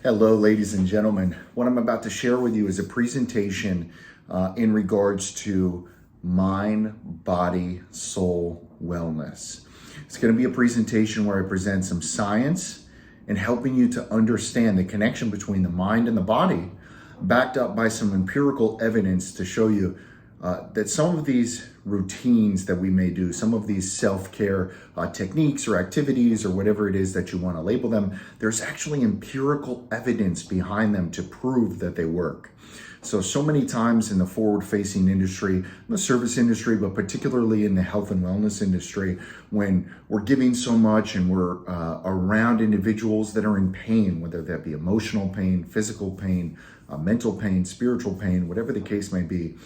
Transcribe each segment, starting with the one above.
Hello, ladies and gentlemen. What I'm about to share with you is a presentation in regards to mind, body, soul wellness. It's going to be a presentation where I present some science and helping you to understand the connection between the mind and the body, backed up by some empirical evidence to show you that some of these routines that we may do, some of these self-care techniques or activities or whatever it is that you want to label them, there's actually empirical evidence behind them to prove that they work. So many times in the forward-facing industry, in the service industry, but particularly in the health and wellness industry, when we're giving so much and we're around individuals that are in pain, whether that be emotional pain, physical pain, mental pain, spiritual pain, whatever the case may be,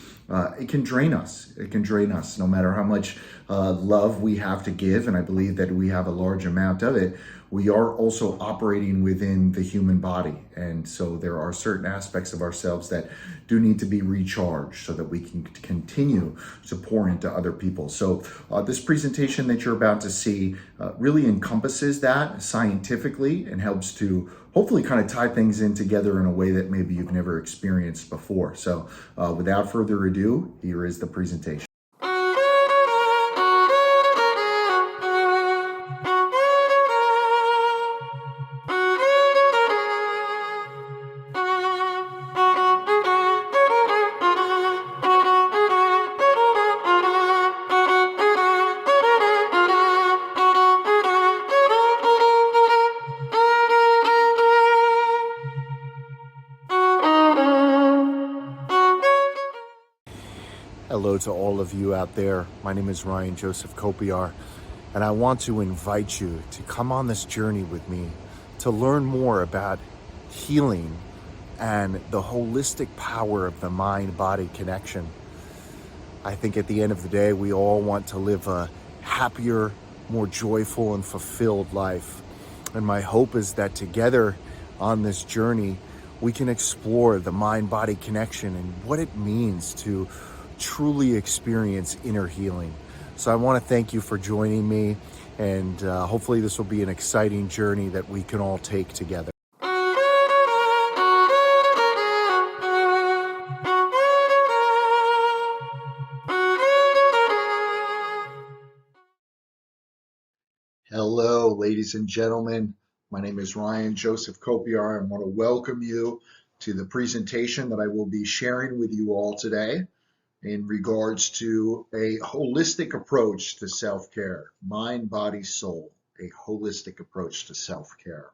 it can drain us. It can drain us no matter how much love we have to give. And I believe that we have a large amount of it. We are also operating within the human body. And so there are certain aspects of ourselves that do need to be recharged so that we can continue to pour into other people. So this presentation that you're about to see really encompasses that scientifically and helps to hopefully kind of tie things in together in a way that maybe you've never experienced before. So without further ado, here is the presentation. Hello to all of you out there. My name is Ryan Joseph Kopiar, and I want to invite you to come on this journey with me to learn more about healing and the holistic power of the mind-body connection. I think at the end of the day, we all want to live a happier, more joyful and fulfilled life. And my hope is that together on this journey, we can explore the mind-body connection and what it means to truly experience inner healing. So I want to thank you for joining me, and hopefully this will be an exciting journey that we can all take together. Hello, ladies and gentlemen. My name is Ryan Joseph Kopiar. I want to welcome you to the presentation that I will be sharing with you all today in regards to a holistic approach to self-care, mind, body, soul, a holistic approach to self-care.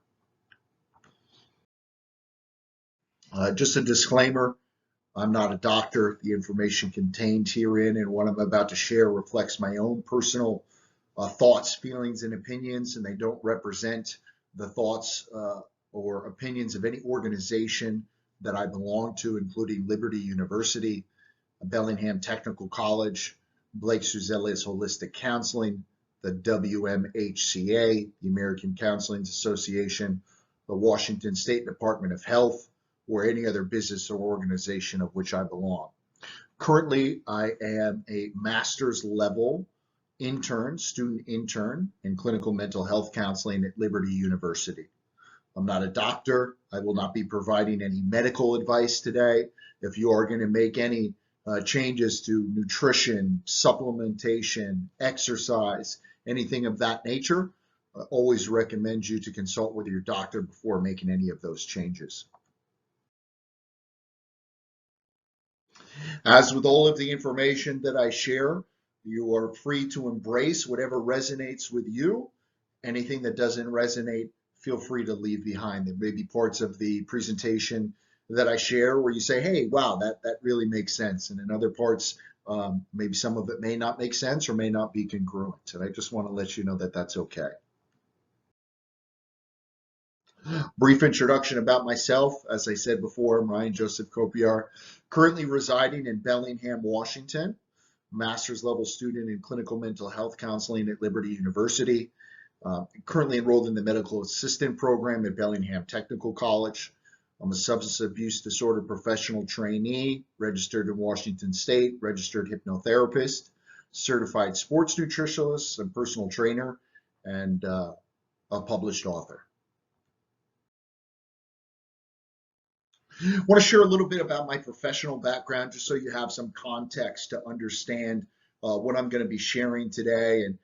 Just a disclaimer, I'm not a doctor. The information contained herein and what I'm about to share reflects my own personal thoughts, feelings, and opinions, and they don't represent the thoughts or opinions of any organization that I belong to, including Liberty University, Bellingham Technical College, Blake Suzelis Holistic Counseling, the WMHCA, the American Counseling Association, the Washington State Department of Health, or any other business or organization of which I belong. Currently, I am a master's level student intern in clinical mental health counseling at Liberty University. I'm not a doctor. I will not be providing any medical advice today. If you are going to make any changes to nutrition, supplementation, exercise, anything of that nature, I always recommend you to consult with your doctor before making any of those changes. As with all of the information that I share, you are free to embrace whatever resonates with you. Anything that doesn't resonate, feel free to leave behind. There may be parts of the presentation that I share where you say, hey, wow, that really makes sense. And in other parts, maybe some of it may not make sense or may not be congruent. And I just want to let you know that that's okay. Brief introduction about myself. As I said before, I'm Ryan Joseph Kopiar, currently residing in Bellingham, Washington, master's level student in clinical mental health counseling at Liberty University, currently enrolled in the medical assistant program at Bellingham Technical College. I'm a substance abuse disorder professional trainee, registered in Washington State, registered hypnotherapist, certified sports nutritionist and personal trainer, and a published author. I want to share a little bit about my professional background just so you have some context to understand what I'm going to be sharing today and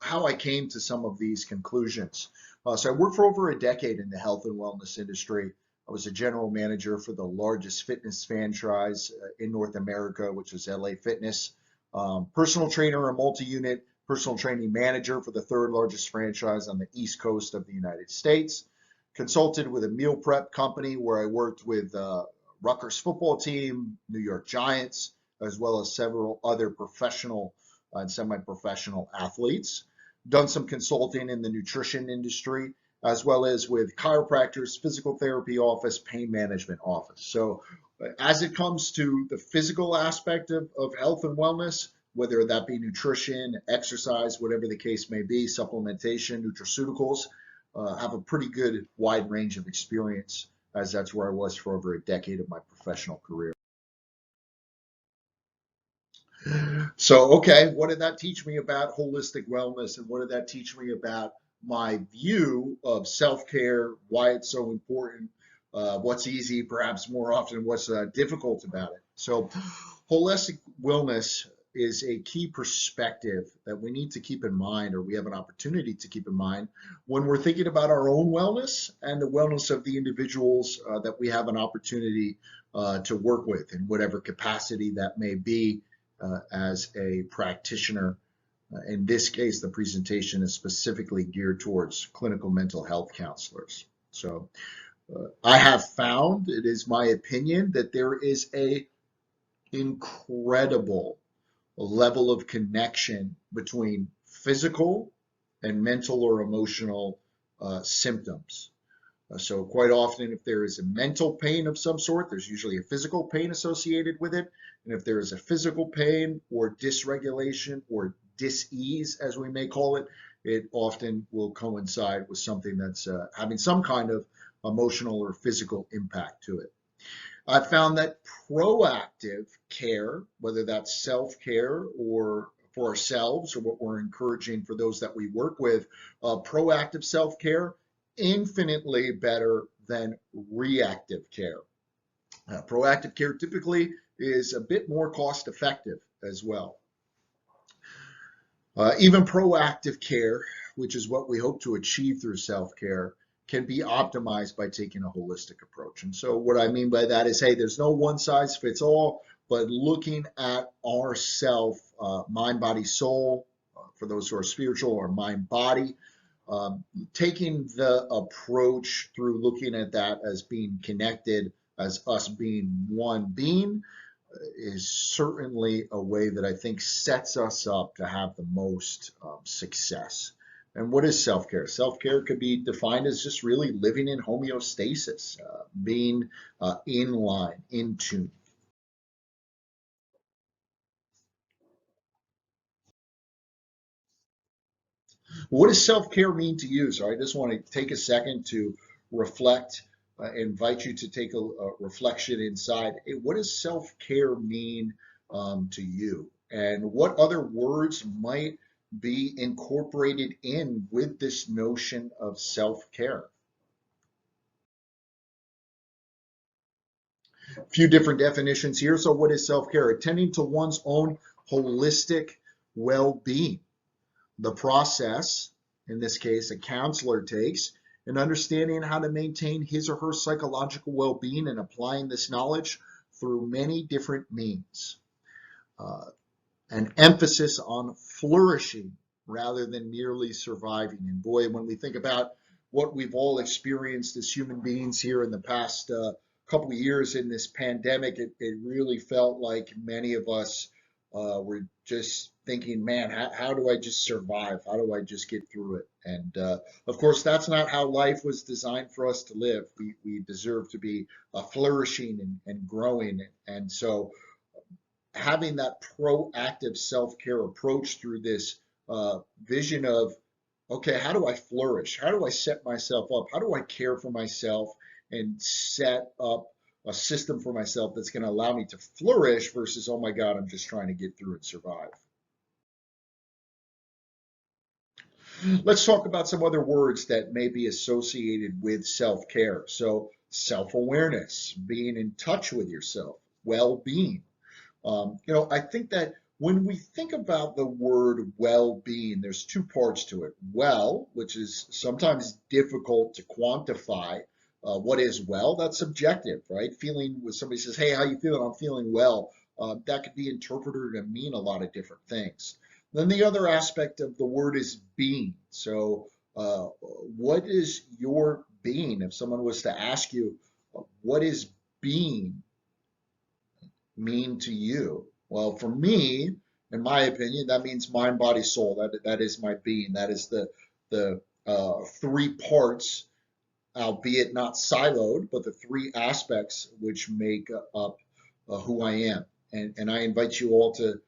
how I came to some of these conclusions. So I worked for over a decade in the health and wellness industry. I was a general manager for the largest fitness franchise in North America, which was LA Fitness. Personal trainer and multi-unit personal training manager for the third largest franchise on the East Coast of the United States. Consulted with a meal prep company where I worked with Rutgers football team, New York Giants, as well as several other professional and semi-professional athletes. Done some consulting in the nutrition industry, as well as with chiropractors, physical therapy office, pain management office. So as it comes to the physical aspect of health and wellness, whether that be nutrition, exercise, whatever the case may be, supplementation, nutraceuticals, have a pretty good wide range of experience, as that's where I was for over a decade of my professional career. So, okay, what did that teach me about holistic wellness, and what did that teach me about my view of self-care, why it's so important, what's easy, perhaps more often, what's difficult about it? So, holistic wellness is a key perspective that we need to keep in mind, or we have an opportunity to keep in mind when we're thinking about our own wellness and the wellness of the individuals that we have an opportunity to work with in whatever capacity that may be as a practitioner. In this case, the presentation is specifically geared towards clinical mental health counselors. So I have found, it is my opinion, that there is a incredible level of connection between physical and mental or emotional symptoms. So quite often, if there is a mental pain of some sort, there's usually a physical pain associated with it. And if there is a physical pain or dysregulation or dis-ease, as we may call it, it often will coincide with something that's having some kind of emotional or physical impact to it. I found that proactive care, whether that's self-care or for ourselves or what we're encouraging for those that we work with, proactive self-care, infinitely better than reactive care. Proactive care typically is a bit more cost effective as well. Even proactive care, which is what we hope to achieve through self-care, can be optimized by taking a holistic approach. And so what I mean by that is, hey, there's no one size fits all, but looking at our self, mind, body, soul, for those who are spiritual, or mind, body, taking the approach through looking at that as being connected, as us being one being, is certainly a way that I think sets us up to have the most success. And what is self-care? Self-care could be defined as just really living in homeostasis, being in line, in tune. What does self-care mean to you? So I just want to take a second to reflect, invite you to take a reflection inside. Hey, what does self-care mean to you? And what other words might be incorporated in with this notion of self-care? A few different definitions here. So what is self-care? Attending to one's own holistic well-being. The process, in this case, a counselor takes, in understanding how to maintain his or her psychological well-being and applying this knowledge through many different means. Uh, an emphasis on flourishing rather than merely surviving. And boy, when we think about what we've all experienced as human beings here in the past couple of years in this pandemic, it really felt like many of us were just thinking, man, how do I just survive? How do I just get through it? And of course, that's not how life was designed for us to live. We deserve to be flourishing and growing. And so having that proactive self-care approach through this vision of, okay, how do I flourish? How do I set myself up? How do I care for myself and set up a system for myself that's going to allow me to flourish versus, oh my God, I'm just trying to get through and survive. Let's talk about some other words that may be associated with self-care. So self-awareness, being in touch with yourself, well-being. I think that when we think about the word well-being, there's two parts to it. Well, which is sometimes difficult to quantify. What is well? That's subjective, right? Feeling when somebody says, "Hey, how you feeling?" I'm feeling well. That could be interpreted to mean a lot of different things. Then the other aspect of the word is being. So, what is your being? If someone was to ask you, "What is being mean to you?" Well, for me, in my opinion, that means mind, body, soul. That is my being. That is the three parts, albeit not siloed, but the three aspects which make up who I am. And I invite you all to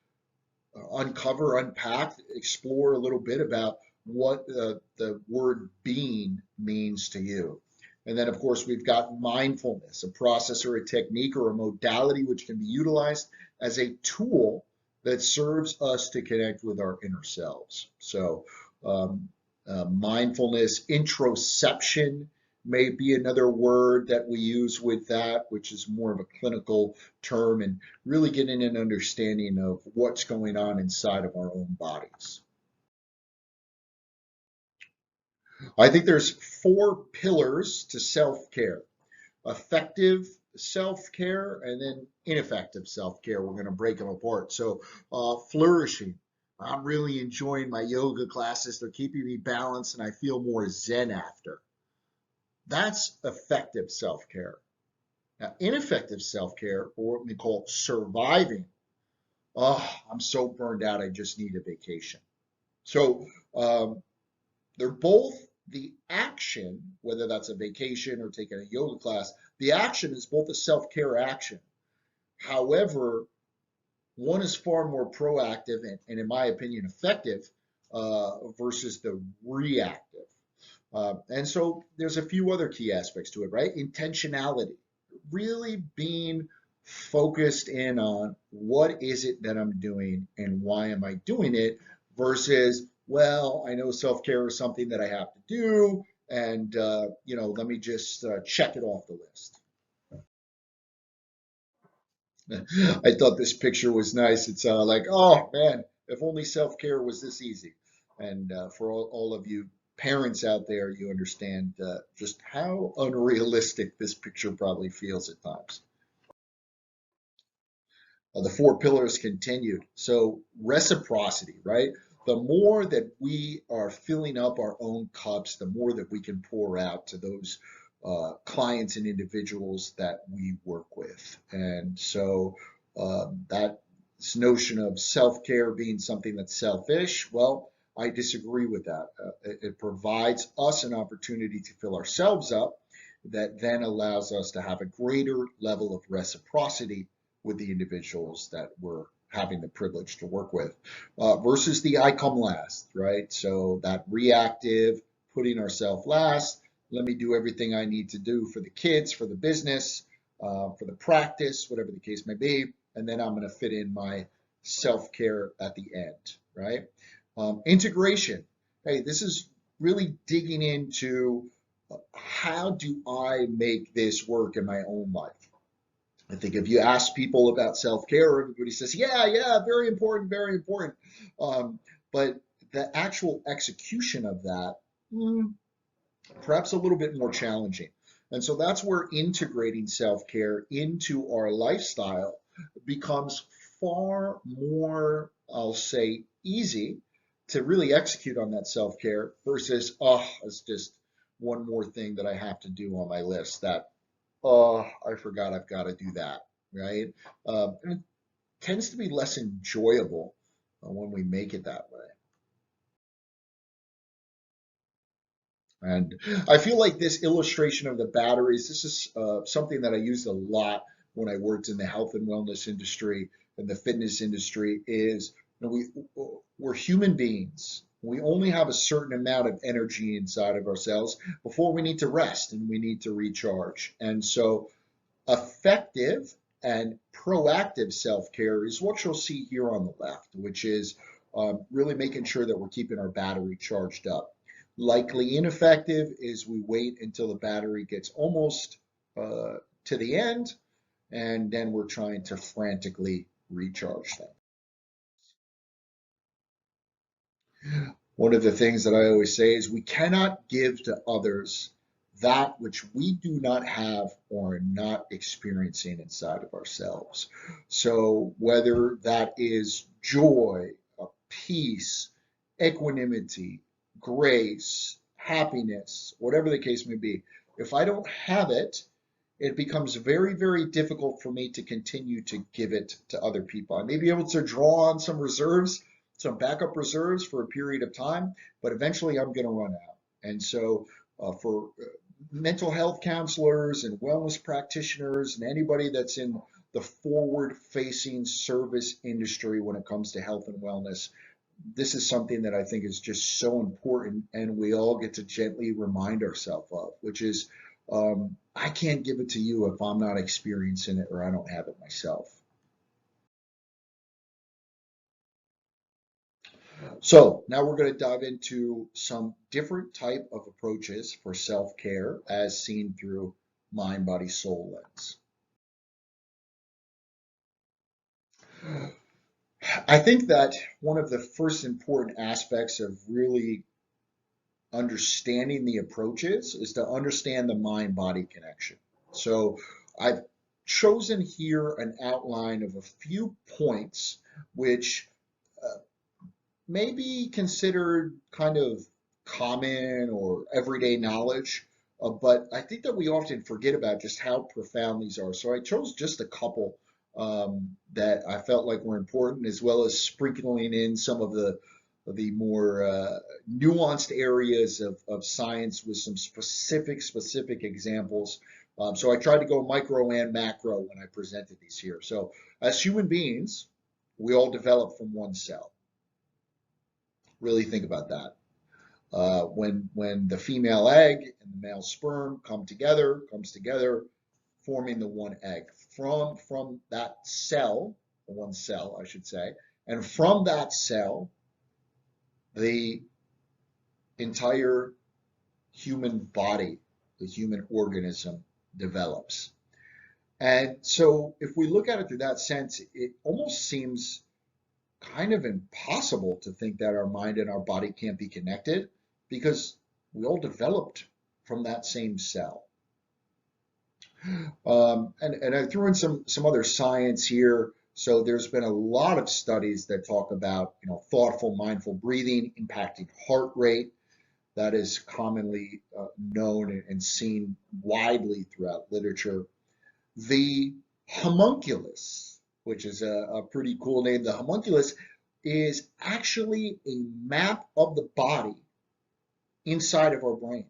uncover, unpack, explore a little bit about what the word being means to you. And then, of course, we've got mindfulness, a process or a technique or a modality which can be utilized as a tool that serves us to connect with our inner selves. So, mindfulness, introception may be another word that we use with that, which is more of a clinical term, and really getting an understanding of what's going on inside of our own bodies. I think there's four pillars to self-care: effective self-care and then ineffective self-care. We're going to break them apart. So, flourishing. I'm really enjoying my yoga classes. They're keeping me balanced and I feel more zen after. That's effective self-care. Now, ineffective self-care, or what we call surviving. Oh, I'm so burned out, I just need a vacation. So, they're both the action, whether that's a vacation or taking a yoga class, the action is both a self-care action. However, one is far more proactive and in my opinion, effective versus the reactive. And so there's a few other key aspects to it, right? Intentionality, really being focused in on what is it that I'm doing and why am I doing it versus, well, I know self-care is something that I have to do and, let me just check it off the list. I thought this picture was nice. It's like, oh man, if only self-care was this easy. And for all of you parents out there, you understand just how unrealistic this picture probably feels at times. The four pillars continued. So reciprocity, right? The more that we are filling up our own cups, the more that we can pour out to those clients and individuals that we work with. And so that notion of self-care being something that's selfish, well, I disagree with that. It provides us an opportunity to fill ourselves up that then allows us to have a greater level of reciprocity with the individuals that we're having the privilege to work with versus the I come last, right? So that reactive, putting ourselves last, let me do everything I need to do for the kids, for the business, for the practice, whatever the case may be, and then I'm going to fit in my self-care at the end, right? Integration. Hey, this is really digging into how do I make this work in my own life? I think if you ask people about self-care, everybody says, yeah, yeah, very important, very important. But the actual execution of that, perhaps a little bit more challenging. And so that's where integrating self-care into our lifestyle becomes far more, I'll say, easy to really execute on that self-care versus, oh, it's just one more thing that I have to do on my list that, oh, I forgot I've got to do that, right? And it tends to be less enjoyable when we make it that way. And I feel like this illustration of the batteries, this is something that I used a lot when I worked in the health and wellness industry and the fitness industry is, we're human beings. We only have a certain amount of energy inside of ourselves before we need to rest and we need to recharge. And so effective and proactive self-care is what you'll see here on the left, which is really making sure that we're keeping our battery charged up. Likely ineffective is we wait until the battery gets almost to the end, and then we're trying to frantically recharge them. One of the things that I always say is we cannot give to others that which we do not have or are not experiencing inside of ourselves. So whether that is joy, peace, equanimity, grace, happiness, whatever the case may be, if I don't have it, it becomes very, very difficult for me to continue to give it to other people. I may be able to draw on some reserves, some backup reserves for a period of time, but eventually I'm going to run out. And so for mental health counselors and wellness practitioners and anybody that's in the forward facing service industry when it comes to health and wellness, this is something that I think is just so important, and we all get to gently remind ourselves of, which is I can't give it to you if I'm not experiencing it or I don't have it myself. So now we're going to dive into some different type of approaches for self-care as seen through mind, body, soul lens. I think that one of the first important aspects of really understanding the approaches is to understand the mind-body connection. So I've chosen here an outline of a few points which may be considered kind of common or everyday knowledge, but I think that we often forget about just how profound these are. So I chose just a couple that I felt like were important, as well as sprinkling in some of the more nuanced areas of science with some specific examples. So I tried to go micro and macro when I presented these here. So as human beings, we all develop from one cell. Really think about that. When the female egg and the male sperm comes together, forming the one egg. From that cell, the one cell, I should say, and from that cell, the entire human body, the human organism develops. And so if we look at it through that sense, it almost seems kind of impossible to think that our mind and our body can't be connected because we all developed from that same cell. And I threw in some other science here. So there's been a lot of studies that talk about, thoughtful, mindful breathing impacting heart rate. That is commonly known and seen widely throughout literature. The homunculus, which is a pretty cool name, the homunculus is actually a map of the body inside of our brain.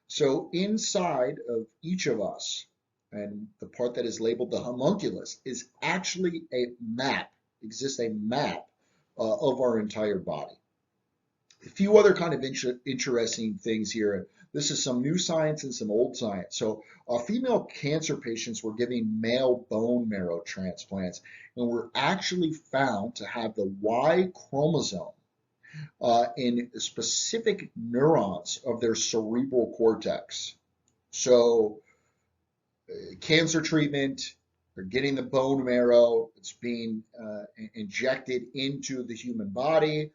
So inside of each of us, and the part that is labeled the homunculus is actually a map, exists a map of our entire body. A few other kind of interesting things here. This is some new science and some old science. So female cancer patients were giving male bone marrow transplants and were actually found to have the Y chromosome in specific neurons of their cerebral cortex. So cancer treatment, they're getting the bone marrow, it's being injected into the human body,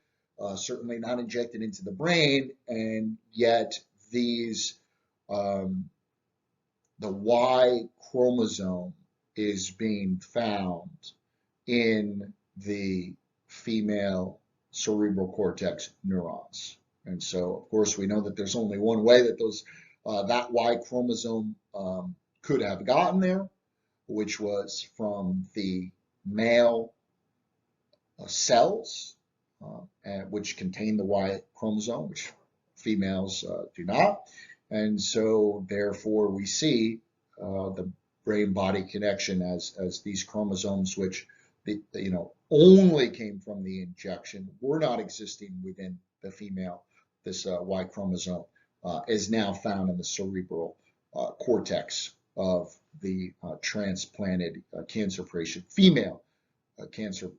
certainly not injected into the brain, and yet these, the Y chromosome is being found in the female cerebral cortex neurons. And so, of course, we know that there's only one way that that Y chromosome could have gotten there, which was from the male cells, which contain the Y chromosome, which females do not. And so, therefore, we see the brain-body connection as these chromosomes, which only came from the injection, were not existing within the female. This Y chromosome is now found in the cerebral cortex of the transplanted cancer patient, female cancer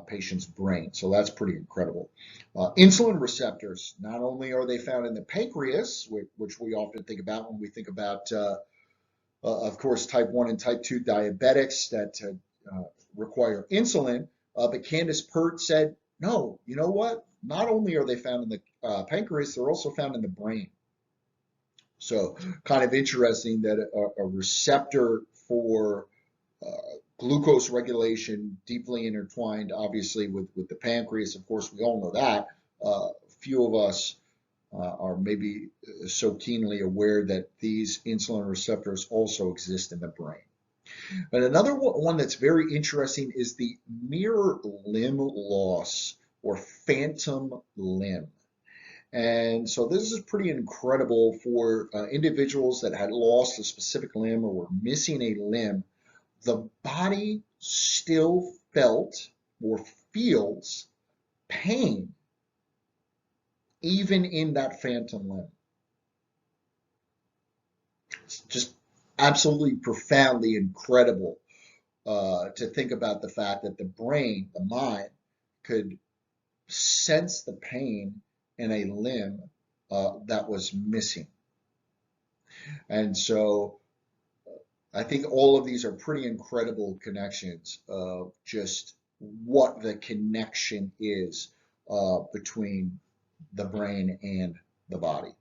patient's brain. So that's pretty incredible. Insulin receptors, not only are they found in the pancreas, which we often think about when we think about of course, type 1 and type 2 diabetics that require insulin. But Candace Pert said, no, you know what? Not only are they found in the pancreas, they're also found in the brain. So kind of interesting that a receptor for glucose regulation deeply intertwined, obviously, with the pancreas. Of course, we all know that. Few of us are maybe so keenly aware that these insulin receptors also exist in the brain. But another one that's very interesting is the mirror limb loss or phantom limb. And so this is pretty incredible for individuals that had lost a specific limb or were missing a limb. The body still felt or feels pain even in that phantom limb. It's just absolutely profoundly incredible to think about the fact that the brain, the mind, could sense the pain in a limb that was missing. And so I think all of these are pretty incredible connections of just what the connection is between the brain and the body.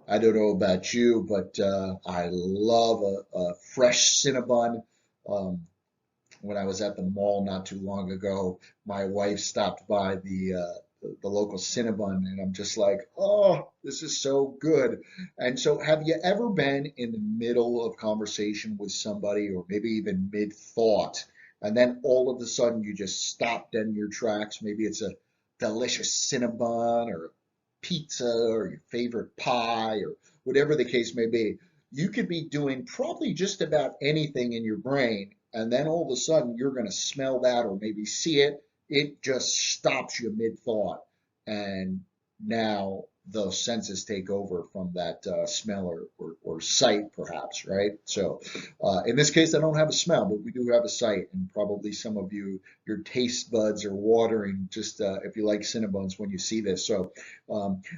I don't know about you, but I love a fresh Cinnabon. Um, when I was at the mall not too long ago, my wife stopped by the local Cinnabon, and I'm just like, oh, this is so good. And so, have you ever been in the middle of conversation with somebody, or maybe even mid thought, and then all of a sudden you just stop dead in your tracks? Maybe it's a delicious Cinnabon or pizza or your favorite pie or whatever the case may be. You could be doing probably just about anything in your brain, and then all of a sudden you're going to smell that or maybe see it. It just stops you mid thought, and now the senses take over from that smell or sight, perhaps, right? So, in this case, I don't have a smell, but we do have a sight, and probably some of you, your taste buds are watering just if you like Cinnabons when you see this. So,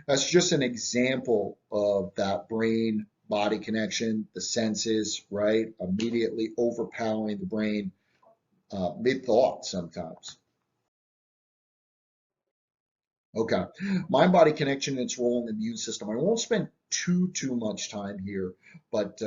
that's just an example of that brain body connection, the senses, right? Immediately overpowering the brain mid thought sometimes. Okay. Mind body connection and its role in the immune system. I won't spend too much time here, but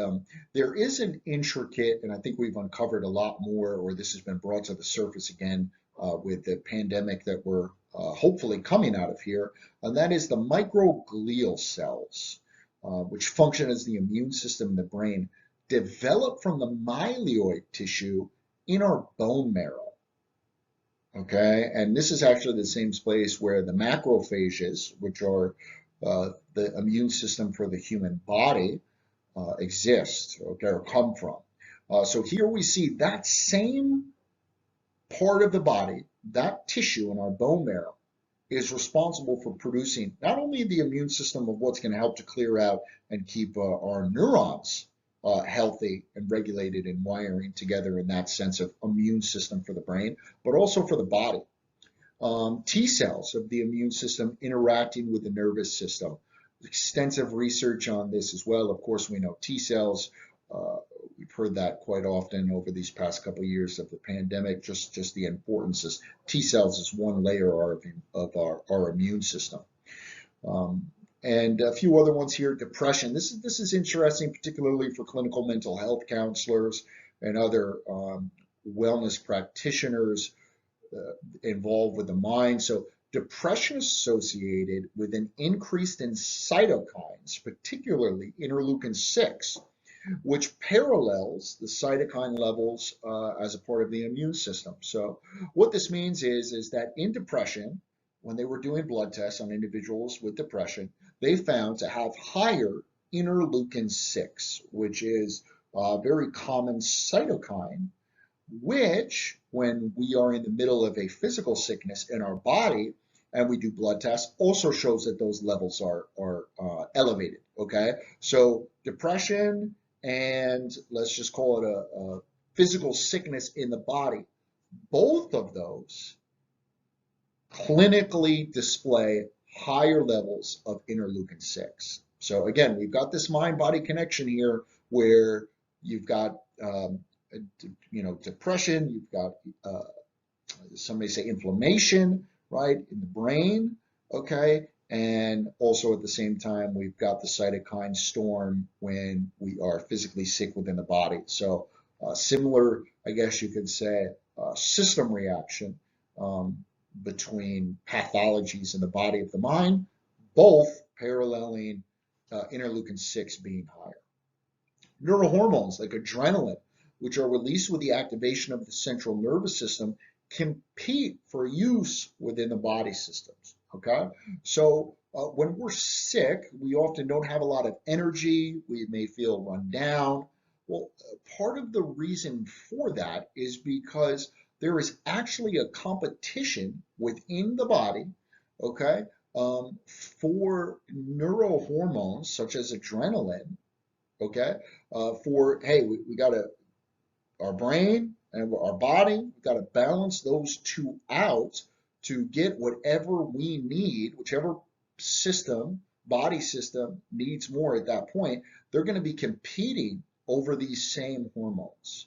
there is an intricate, and I think we've uncovered a lot more, or this has been brought to the surface again with the pandemic that we're hopefully coming out of here, and that is the microglial cells, which function as the immune system in the brain, develop from the myeloid tissue in our bone marrow. Okay, and this is actually the same place where the macrophages, which are the immune system for the human body, exist, okay, or come from. So here we see that same part of the body, that tissue in our bone marrow, is responsible for producing not only the immune system of what's going to help to clear out and keep our neurons healthy and regulated and wiring together in that sense of immune system for the brain, but also for the body. T cells of the immune system interacting with the nervous system. Extensive research on this as well. Of course, we know T cells. We've heard that quite often over these past couple of years of the pandemic. Just the importance of T cells is one layer of our immune system. And a few other ones here. Depression. This is interesting, particularly for clinical mental health counselors and other wellness practitioners involved with the mind. So depression associated with an increase in cytokines, particularly interleukin 6, which parallels the cytokine levels as a part of the immune system. So what this means is that in depression, when they were doing blood tests on individuals with depression, they found to have higher interleukin 6, which is a very common cytokine, which when we are in the middle of a physical sickness in our body and we do blood tests, also shows that those levels are elevated, okay? So depression and let's just call it a physical sickness in the body, both of those clinically display higher levels of interleukin 6. So again, we've got this mind-body connection here where you've got depression, you've got somebody say inflammation, right, in the brain, okay? And also at the same time, we've got the cytokine storm when we are physically sick within the body. So similar, I guess you could say, system reaction between pathologies in the body of the mind, both paralleling interleukin 6 being higher. Neurohormones like adrenaline, which are released with the activation of the central nervous system, compete for use within the body systems. Okay, so when we're sick, we often don't have a lot of energy. We may feel run down. Well, part of the reason for that is because there is actually a competition within the body, okay, for neurohormones such as adrenaline, okay, for, hey, we got to, our brain and our body, we've got to balance those two out to get whatever we need, whichever system, body system needs more at that point. They're going to be competing over these same hormones.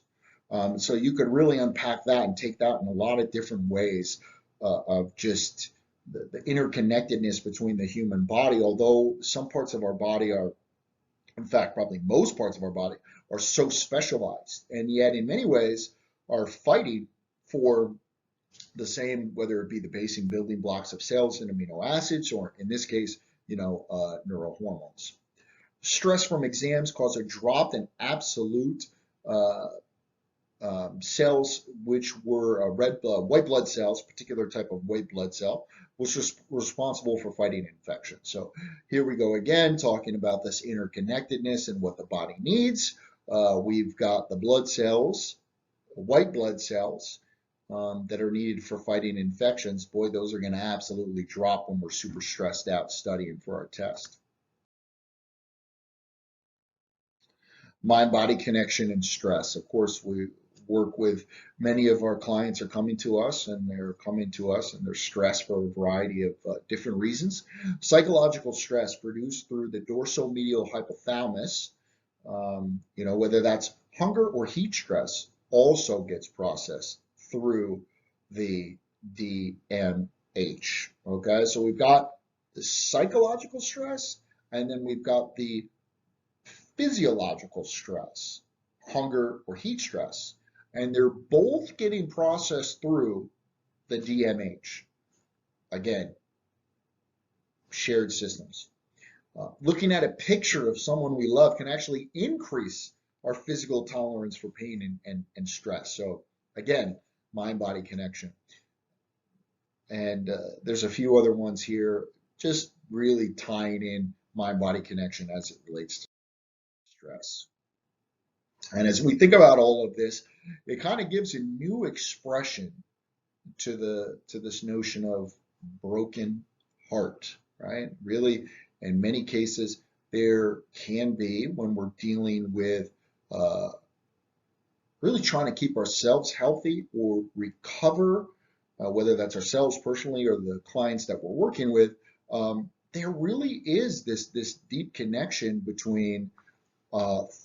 So you could really unpack that and take that in a lot of different ways of just the interconnectedness between the human body, although some parts of our body are, in fact, probably most parts of our body are so specialized, and yet in many ways are fighting for the same, whether it be the basic building blocks of cells and amino acids, or in this case, neurohormones. Stress from exams cause a drop in absolute uh, cells, which were white blood cells, particular type of white blood cell, which was responsible for fighting infection. So here we go again, talking about this interconnectedness and what the body needs. We've got the blood cells, white blood cells, that are needed for fighting infections. Boy, those are going to absolutely drop when we're super stressed out studying for our test. Mind-body connection and stress. Of course, we work with many of our clients are coming to us and they're stressed for a variety of different reasons. Psychological stress produced through the dorsomedial hypothalamus, whether that's hunger or heat stress, also gets processed through the DMH. Okay, so we've got the psychological stress and then we've got the physiological stress, hunger or heat stress, and they're both getting processed through the DMH. Again, shared systems. Looking at a picture of someone we love can actually increase our physical tolerance for pain and stress. So again, mind-body connection. And there's a few other ones here, just really tying in mind-body connection as it relates to stress. And as we think about all of this, it kind of gives a new expression to this notion of broken heart, right? Really, in many cases, there can be when we're dealing with really trying to keep ourselves healthy or recover, whether that's ourselves personally or the clients that we're working with. There really is this deep connection between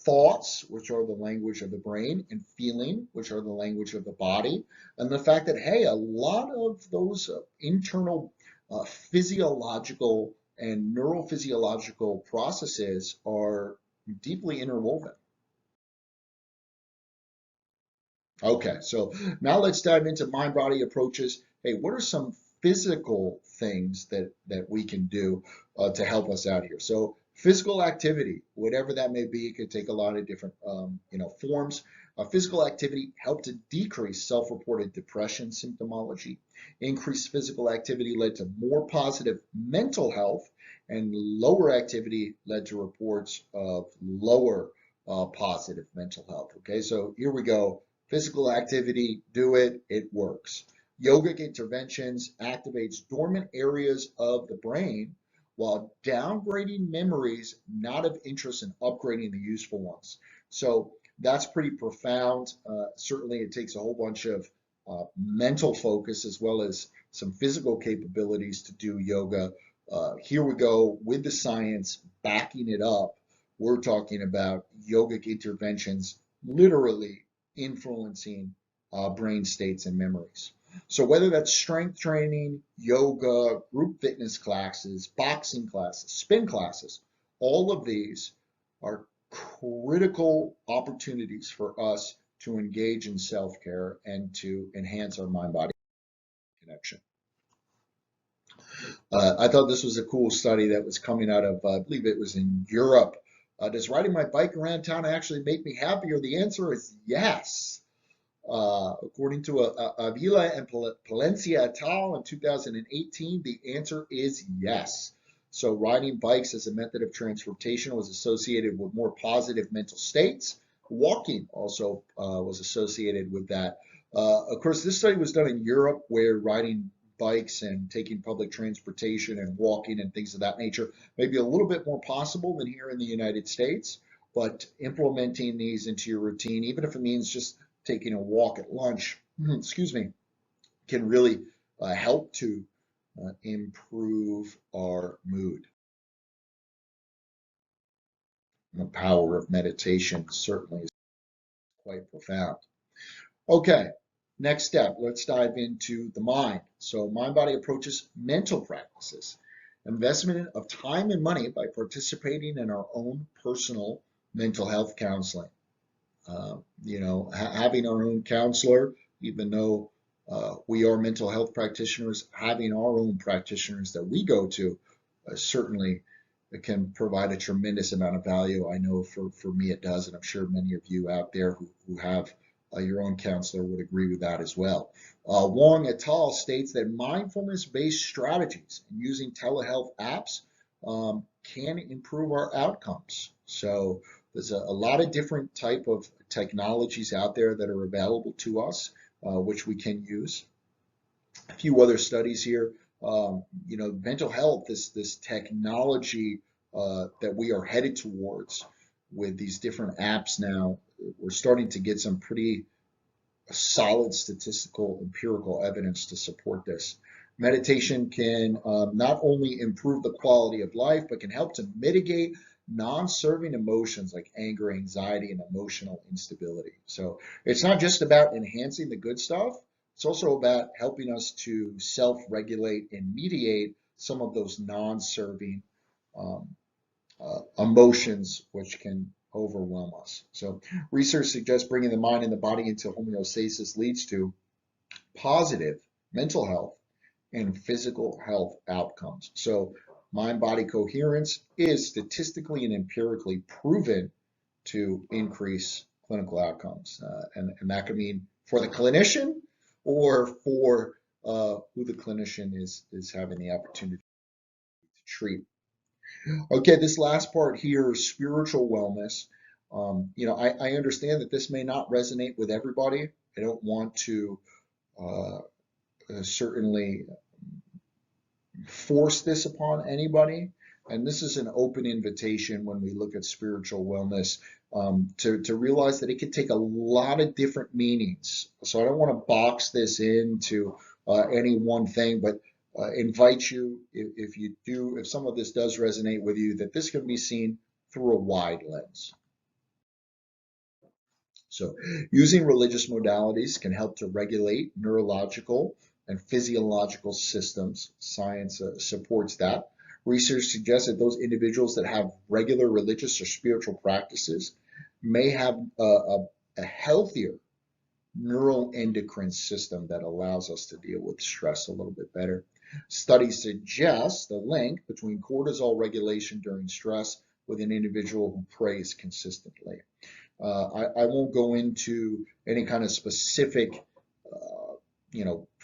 thoughts, which are the language of the brain, and feeling, which are the language of the body, and the fact that, hey, a lot of those internal physiological and neurophysiological processes are deeply interwoven. Okay, so now let's dive into mind-body approaches. Hey, what are some physical things that we can do to help us out here? So physical activity, whatever that may be, it could take a lot of different forms. Physical activity helped to decrease self-reported depression symptomology. Increased physical activity led to more positive mental health, and lower activity led to reports of lower positive mental health. Okay, so here we go. Physical activity, do it, it works. Yogic interventions activates dormant areas of the brain while downgrading memories not of interest and upgrading the useful ones. So that's pretty profound. Certainly it takes a whole bunch of mental focus as well as some physical capabilities to do yoga. Here we go with the science backing it up. We're talking about yogic interventions literally influencing brain states and memories. So whether that's strength training, yoga, group fitness classes, boxing classes, spin classes, all of these are critical opportunities for us to engage in self-care and to enhance our mind-body connection. I thought this was a cool study that was coming out of, I believe it was in Europe. Does riding my bike around town actually make me happier? The answer is yes. According to Avila and Palencia et al. In 2018, the answer is yes. So riding bikes as a method of transportation was associated with more positive mental states. Walking also was associated with that. Of course, this study was done in Europe, where riding bikes and taking public transportation and walking and things of that nature may be a little bit more possible than here in the United States. But implementing these into your routine, even if it means just taking a walk at lunch, excuse me, can really help to improve our mood. And the power of meditation certainly is quite profound. Okay, next step, let's dive into the mind. So mind-body approaches mental practices, investment of time and money by participating in our own personal mental health counseling. Having our own counselor, even though we are mental health practitioners, having our own practitioners that we go to certainly can provide a tremendous amount of value. I know for me it does, and I'm sure many of you out there who have your own counselor would agree with that as well. Wong et al. States that mindfulness-based strategies and using telehealth apps can improve our outcomes. So there's a lot of different type of technologies out there that are available to us, which we can use. A few other studies here. Mental health, this technology that we are headed towards with these different apps now, we're starting to get some pretty solid statistical empirical evidence to support this. Meditation can not only improve the quality of life, but can help to mitigate non-serving emotions like anger, anxiety, and emotional instability. So it's not just about enhancing the good stuff, it's also about helping us to self-regulate and mediate some of those non-serving um, emotions which can overwhelm us. So research suggests bringing the mind and the body into homeostasis leads to positive mental health and physical health outcomes. So mind-body coherence is statistically and empirically proven to increase clinical outcomes. And that could mean for the clinician or for who the clinician is having the opportunity to treat. Okay, this last part here is spiritual wellness. I understand that this may not resonate with everybody. I don't want to certainly force this upon anybody. And this is an open invitation when we look at spiritual wellness to realize that it can take a lot of different meanings. So I don't want to box this into any one thing, but invite you, if some of this does resonate with you, that this can be seen through a wide lens. So using religious modalities can help to regulate neurological and physiological systems. Science supports that. Research suggests that those individuals that have regular religious or spiritual practices may have a healthier neuroendocrine system that allows us to deal with stress a little bit better. Studies suggest the link between cortisol regulation during stress with an individual who prays consistently. I won't go into any kind of specific,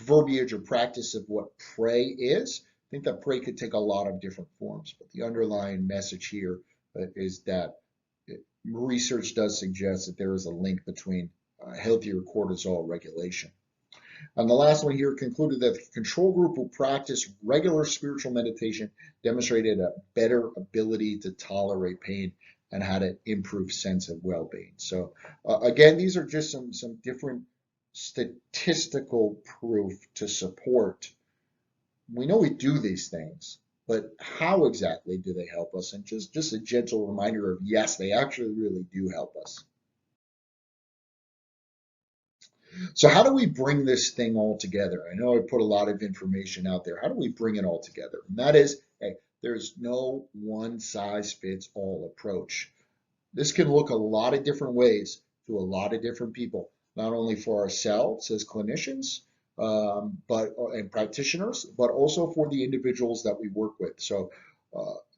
verbiage or practice of what pray is. I think that pray could take a lot of different forms, but the underlying message here is that research does suggest that there is a link between healthier cortisol regulation. And the last one here concluded that the control group who practiced regular spiritual meditation demonstrated a better ability to tolerate pain and had an improved sense of well-being. So again, these are just some different statistical proof to support. We know we do these things, but how exactly do they help us? And just a gentle reminder of yes, they actually really do help us. So how do we bring this thing all together? I know I put a lot of information out there. How do we bring it all together? And that is, hey, there's no one size fits all approach. This can look a lot of different ways to a lot of different people, not only for ourselves as clinicians, but and practitioners, but also for the individuals that we work with. So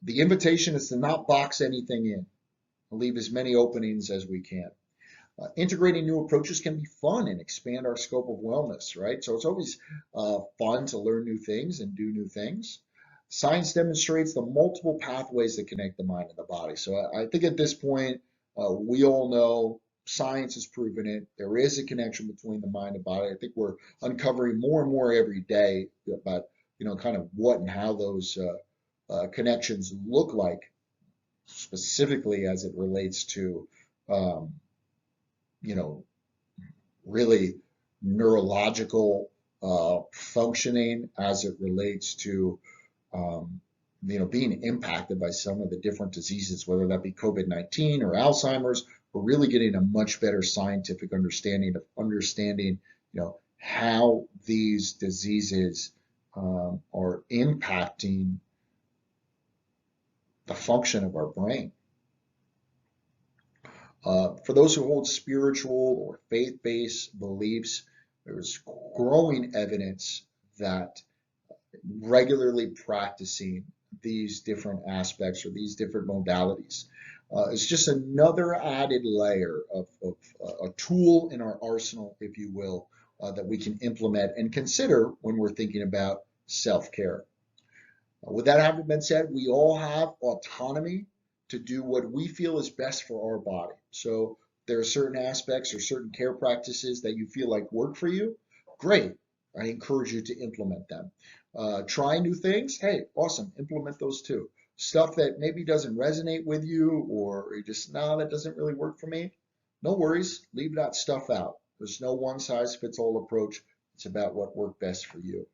the invitation is to not box anything in, leave as many openings as we can. Integrating new approaches can be fun and expand our scope of wellness, right? So it's always fun to learn new things and do new things. Science demonstrates the multiple pathways that connect the mind and the body. So I think at this point, we all know science has proven it. There is a connection between the mind and body. I think we're uncovering more and more every day about, kind of what and how those connections look like, specifically as it relates to um, you know, really neurological functioning as it relates to, um, being impacted by some of the different diseases, whether that be COVID-19 or Alzheimer's. We're really getting a much better scientific understanding, how these diseases are impacting the function of our brain. For those who hold spiritual or faith-based beliefs, there's growing evidence that regularly practicing these different aspects or these different modalities is just another added layer of a tool in our arsenal, if you will, that we can implement and consider when we're thinking about self-care. With that having been said, we all have autonomy to do what we feel is best for our body. So there are certain aspects or certain care practices that you feel like work for you. Great. I encourage you to implement them. Try new things. Hey, awesome. Implement those too. Stuff that maybe doesn't resonate with you or you just, no, that doesn't really work for me. No worries. Leave that stuff out. There's no one size fits all approach. It's about what worked best for you.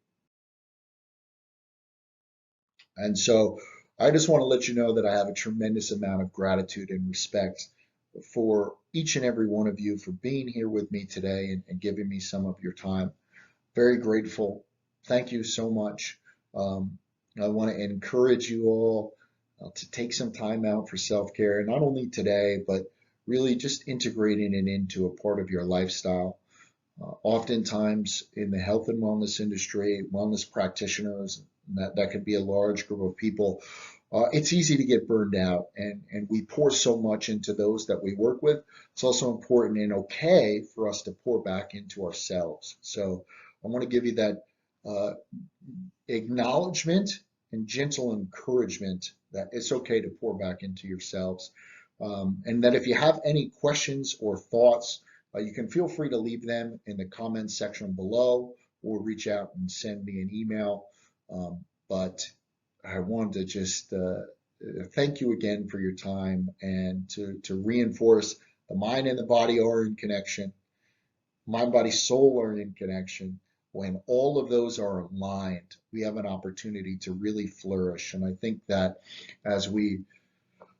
And so I just want to let you know that I have a tremendous amount of gratitude and respect for each and every one of you for being here with me today and giving me some of your time. Very grateful. Thank you so much. I want to encourage you all to take some time out for self-care, not only today, but really just integrating it into a part of your lifestyle. Oftentimes in the health and wellness industry, wellness practitioners, that could be a large group of people, it's easy to get burned out, and we pour so much into those that we work with. It's also important and okay for us to pour back into ourselves. So I want to give you that uh, acknowledgement and gentle encouragement that it's okay to pour back into yourselves. And that if you have any questions or thoughts, you can feel free to leave them in the comments section below or reach out and send me an email. But I wanted to just thank you again for your time and to reinforce the mind and the body are in connection. Mind, body, soul are in connection. When all of those are aligned, we have an opportunity to really flourish. And I think that as we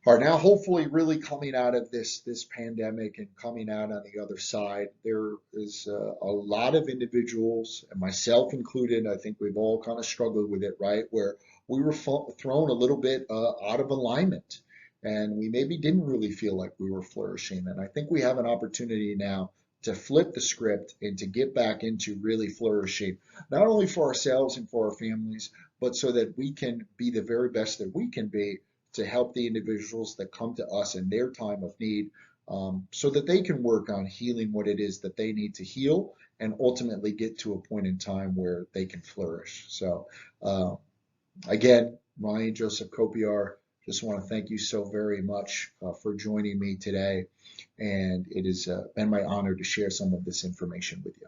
are now hopefully really coming out of this pandemic and coming out on the other side, there is a lot of individuals, and myself included, I think we've all kind of struggled with it, right? Where we were thrown a little bit out of alignment, and we maybe didn't really feel like we were flourishing. And I think we have an opportunity now to flip the script and to get back into really flourishing, not only for ourselves and for our families, but so that we can be the very best that we can be to help the individuals that come to us in their time of need, so that they can work on healing what it is that they need to heal and ultimately get to a point in time where they can flourish. So, again, Ryan Joseph Kopiar, just want to thank you so very much for joining me today. And it has been my honor to share some of this information with you.